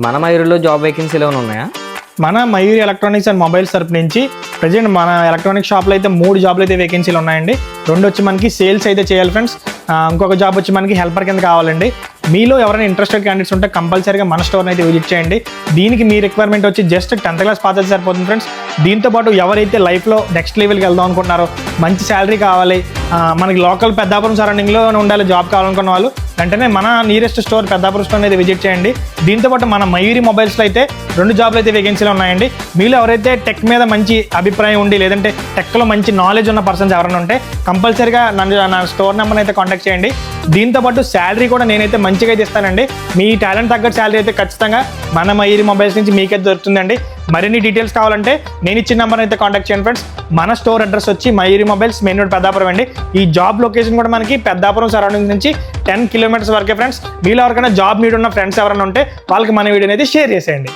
మన మయూరిలో జాబ్ వేకెన్సీలు ఏమైనా ఉన్నాయా? మన మయూరి ఎలక్ట్రానిక్స్ అండ్ మొబైల్స్ తరపు నుంచి ప్రజెంట్ మన ఎలక్ట్రానిక్ షాప్లో అయితే 3 జాబ్లు అయితే వేకెన్సీలు ఉన్నాయండి. 2 వచ్చి మనకి సేల్స్ అయితే చేయాలి ఫ్రెండ్స్. ఇంకొక జాబ్ వచ్చి మనకి హెల్పర్ కింద కావాలండి. మీలో ఎవరైనా ఇంట్రెస్టెడ్ క్యాండిడేట్స్ ఉంటే కంపల్సరీగా మన స్టోర్ని అయితే విజిట్ చేయండి. దీనికి మీ రిక్వైర్మెంట్ వచ్చి జస్ట్ 10th క్లాస్ పాస్ అయితే సరిపోతుంది ఫ్రెండ్స్. దీంతోపాటు ఎవరైతే లైఫ్లో నెక్స్ట్ లెవెల్కి వెళ్దాం అనుకుంటున్నారో, మంచి శాలరీ కావాలి, మనకి లోకల్ పెద్దాపురం సరౌండింగ్లో ఉండాలి జాబ్ కావాలనుకున్న వాళ్ళు వెంటనే మన నియరెస్ట్ స్టోర్ పెద్దాపురం స్టోర్ అయితే విజిట్ చేయండి. దీంతోపాటు మన మయూరి మొబైల్స్లో అయితే 2 జాబ్లు అయితే వేకెన్సీలు ఉన్నాయండి. మీలో ఎవరైతే టెక్ మీద మంచి అభిప్రాయం ఉండి లేదంటే టెక్లో మంచి నాలెడ్జ్ ఉన్న పర్సన్స్ ఎవరైనా ఉంటే కంపల్సరీగా నా స్టోర్ నెంబర్ని అయితే కాంటాక్ట్ చేయండి. దీంతోపాటు శాలరీ కూడా నేనైతే మంచిగా అయితే ఇస్తానండి. మీ టాలెంట్ తగ్గట్టు శాలరీ అయితే ఖచ్చితంగా మన మయూరి మొబైల్స్ నుంచి మీకైతే దొరుకుతుందండి. మరిన్ని డీటెయిల్స్ కావాలంటే నేను ఇచ్చిన నెంబర్ అయితే కాంటాక్ట్ చేయండి ఫ్రెండ్స్. మన స్టోర్ అడ్రస్ వచ్చి Mayuri mobiles, main road Peddapuram అండి. ఈ జాబ్ లొకేషన్ కూడా మనకి పెద్దాపురం సరౌండింగ్ నుంచి 10 కిలోమీటర్స్ వరకే ఫ్రెండ్స్. మీలో ఎవరికైనా జాబ్ నీడ్ ఉన్న ఫ్రెండ్స్ ఎవరైనా ఉంటే వాళ్ళకి మన వీడియోని అయితే షేర్ చేసేయండి.